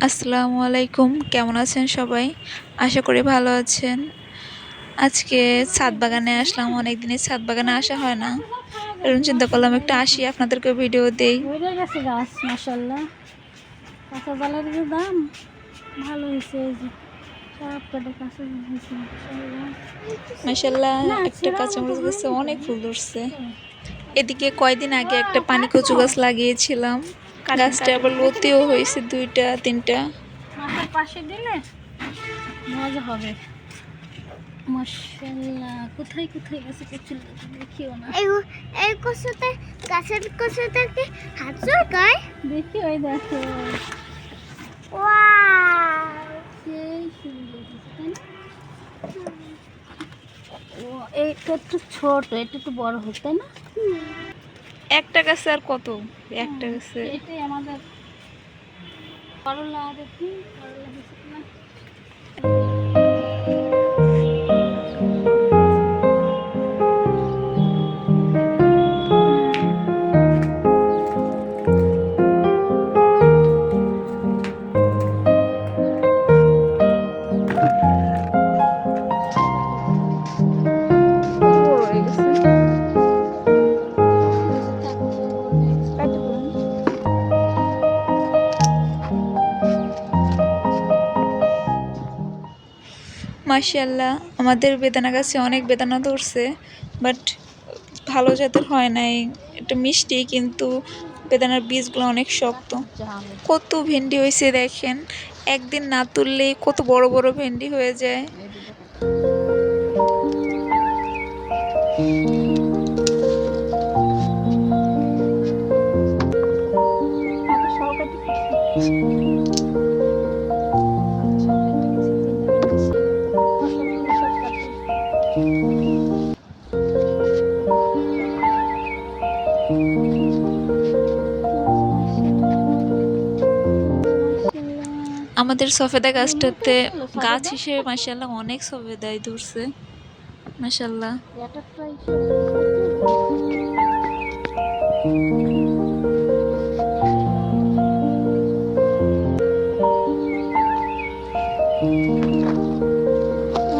আসসালামু আলাইকুম, কেমন আছেন সবাই? আশা করি ভালো আছেন। আজকে ছাদ বাগানে আসলাম, অনেক দিনই ছাদ বাগানে আসা হয় না। এরকম চিন্তা করলাম একটু আসি, আপনাদেরকে ভিডিও দেই। হয়ে গেছে গাছ মাশাআল্লাহ। কাঁচা জালের যে দাম ভালো হয়েছে, এই যে সব কটা কাঁচা জাল হয়েছে মাশাআল্লাহ। মাশাআল্লাহ, না একটা ছেঁড়ার মতো কাঁচামরিচ গাছে হয়নি তো। অনেক ফুল ধরছে। এদিকে কয়দিন আগে একটা পানি কচু গাছ লাগিয়েছিলাম, গাছটা আবার লতিও হয়েছে 2টা 3টা। মাথার পাশে দিলে মজা হবে। মাশাআল্লাহ, কোথায় কোথায় গেছে কচুর লতি দেখিও না। এই কচুতে গাছের কচুটাকে হাত চড়কায় দেখি ওই দেখো, ওয়াও সেই সুন্দর হয়েছে, তাই না? ও এইটা একটু ছোট, এটা একটু বড় হোক, তাই না? একটা গাছে আর কত, একটা গাছে। এটাই আমাদের করলা। দেখি করলা হয়েছে কিনা। কত বড় হয়ে গেছে। কাটে ফেলুন। মাশাআল্লাহ, আমাদের বেদানা গাছে অনেক বেদানা ধরছে, বাট ভালো জাতের হয় নাই। এটা মিষ্টি, কিন্তু বেদানার বীজগুলো অনেক শক্ত। কত ভেন্ডি হয়েছে দেখেন, একদিন না তুললেই কত বড় বড় ভেন্ডি হয়ে যায়। আমাদের সফেদা গাছটাতে গাছ হিসেবে মাশাআল্লাহ অনেক সফেদাই ধরছে মাশাআল্লাহ।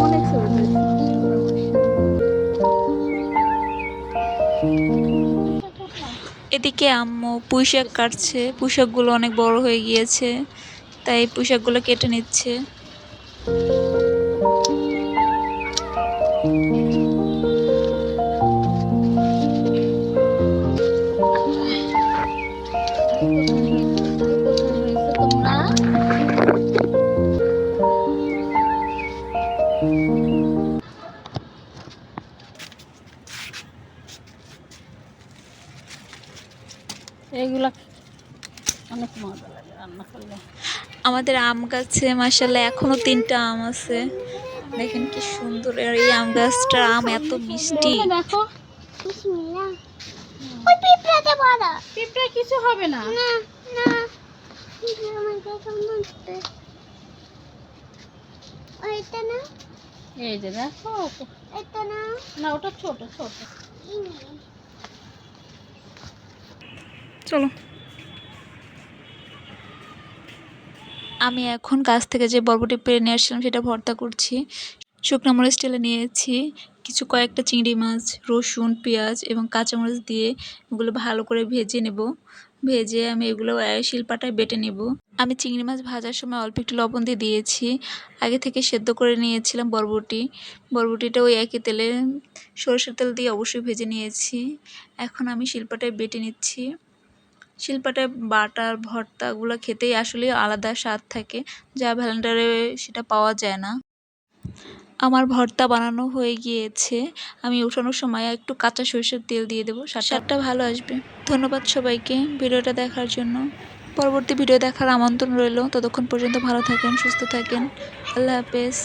অনেক সফেদা। এদিকে আম্মু পুঁইশাক কাটছে, পুঁইশাকগুলো অনেক বড় হয়ে গিয়েছে, তাই পুঁইশাকগুলো কেটে নিচ্ছে। এইগুলা অনেক মজা লাগে রান্না করলে। আমাদের আম গাছে মাশাআল্লাহ এখনো 3টা আম আছে, দেখেন কি সুন্দর। আর এই আম গাছটার আম এত মিষ্টি। দেখো বিসমিল্লাহ। ওই পিঁপড়াতে বড় পিঁপড়া কিছু হবে না। না না পিঁপড়া আমার কাছে নড়ছে। ওইটা না, এই যে দেখো, এটা না, না ওটা ছোট ছোট। চলো, আমি এখন গাছ থেকে যে বরবটি পেড়ে নিয়ে আসছিলাম সেটা ভর্তা করছি। শুকনো মরিচ টেলে নিয়েছি, কয়েকটা চিংড়ি মাছ, রসুন, পেঁয়াজ এবং কাঁচামরিচ দিয়ে এগুলো ভালো করে ভেজে নেব। ভেজে আমি এগুলো শিলপাটায় বেটে নেব। আমি চিংড়ি মাছ ভাজার সময় অল্প একটু লবণ দিয়ে দিয়েছি। আগে থেকে সেদ্ধ করে নিয়েছিলাম বরবটিটা ওই একই তেলে সরষের তেল দিয়ে অবশ্যই ভেজে নিয়েছি। এখন আমি শিলপাটায় বেটে নিচ্ছি। শিলপাটায় বাটার ভর্তাগুলো খেতেই আসলে আলাদা স্বাদ থাকে, যা ভ্যালেন্ডারে সেটা পাওয়া যায় না। আমার ভর্তা বানানো হয়ে গিয়েছে। আমি উঠানোর সময় একটু কাঁচা সরষের তেল দিয়ে দেবো, স্বাদটা ভালো আসবে। ধন্যবাদ সবাইকে ভিডিওটা দেখার জন্য। পরবর্তী ভিডিও দেখার আমন্ত্রণ রইল। ততক্ষণ পর্যন্ত ভালো থাকেন, সুস্থ থাকেন। আল্লাহ হাফেজ।